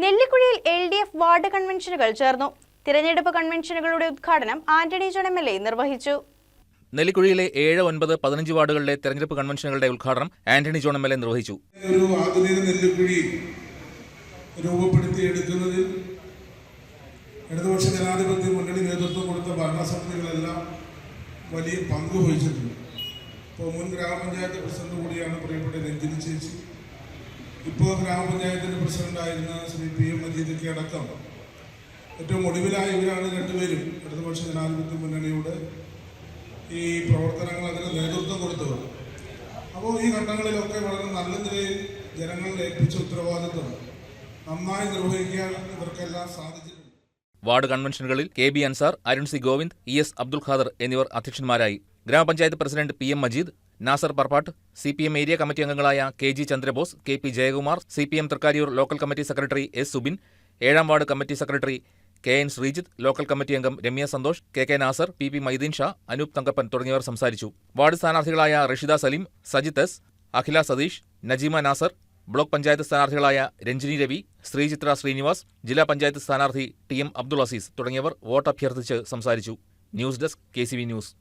നെല്ലിക്കുഴിയിൽ LDF ward കൺവെൻഷനുകൾ ചേർന്നു. തിരഞ്ഞെടുപ്പ് കൺവെൻഷനുകളുടെ ഉദ്ഘാടനം ആന്റണി ജോൺ MLA നിർവഹിച്ചു. നെല്ലിക്കുഴിയിലെ 7, 9, 15 വാർഡുകളിലെ തെരഞ്ഞെടുപ്പ് കൺവെൻഷനുകളുടെ ഉദ്ഘാടനം ആന്റണി ജോൺ MLA നിർവഹിച്ചു. ഒരു ആധുനിക നെല്ലിക്കുഴി രൂപപ്പെടുത്തിയെടുക്കുന്നതിൽ ഇടതുപക്ഷ ജനാധിപത്യ മുന്നണി നേതൃത്വം കൊടുത്ത ഭരണസമിതികളെല്ലാം വലിയ പങ്ക് വഹിച്ചിട്ടുണ്ട്. ഇപ്പോൾ മുൻ ഗ്രാമപഞ്ചായത്ത് പ്രസിഡന്റ് കൂടിയാണ് പ്രിയപ്പെട്ട രഞ്ജിനി ചേച്ചി. ഇപ്പോൾ ഗ്രാമപഞ്ചായത്തിൻ്റെ പ്രസിഡന്റായിരുന്ന ശ്രീ PM മജീദൊക്കെ അടക്കം ഏറ്റവും ഒടുവിലായ ഇവരാണ് രണ്ടുപേരും ഇടതുപക്ഷ ജനാധിപത്യ മുന്നണിയുടെ ഈ പ്രവർത്തനങ്ങൾ അതിന് നേതൃത്വം കൊടുത്തവർ. അപ്പോൾ ഈ ഘട്ടങ്ങളിലൊക്കെ വളരെ നല്ല നിലയിൽ ജനങ്ങളിൽ ഏൽപ്പിച്ച ഉത്തരവാദിത്വം നന്നായി നിർവഹിക്കാൻ ഇവർക്കെല്ലാം സാധിച്ചിട്ടുണ്ട്. വാർഡ് കൺവെൻഷനുകളിൽ KB Ansar, Arun C Govind, ES Abdul Khader എന്നിവർ അധ്യക്ഷന്മാരായി. ഗ്രാമപഞ്ചായത്ത് president PM Majeed, Nasar Parppatt, CPM area committee അംഗങ്ങളായ KG Chandrabose, KP Jayakumar, CPM Thrikkariyoor local committee secretary S Subin, 7ാം ward committee secretary KN Sreejith, local committee അംഗം രമ്യ സന്തോഷ്, KK നാസർ, PP മൈദീൻ ഷാ, അനൂപ് തങ്കപ്പൻ തുടങ്ങിയവർ സംസാരിച്ചു. വാർഡ് സ്ഥാനാർത്ഥികളായ റഷിദ സലീം, സജിത്ത് S, അഖില സതീഷ്, നജീമ നാസർ, ബ്ലോക്ക് പഞ്ചായത്ത് സ്ഥാനാർത്ഥികളായ രഞ്ജിനി രവി, ശ്രീചിത്ര ശ്രീനിവാസ്, ജില്ലാ പഞ്ചായത്ത് സ്ഥാനാർത്ഥി TM അബ്ദുൾ അസീസ് തുടങ്ങിയവർ വോട്ട് അഭ്യർത്ഥിച്ച് സംസാരിച്ചു. News desk KCV news.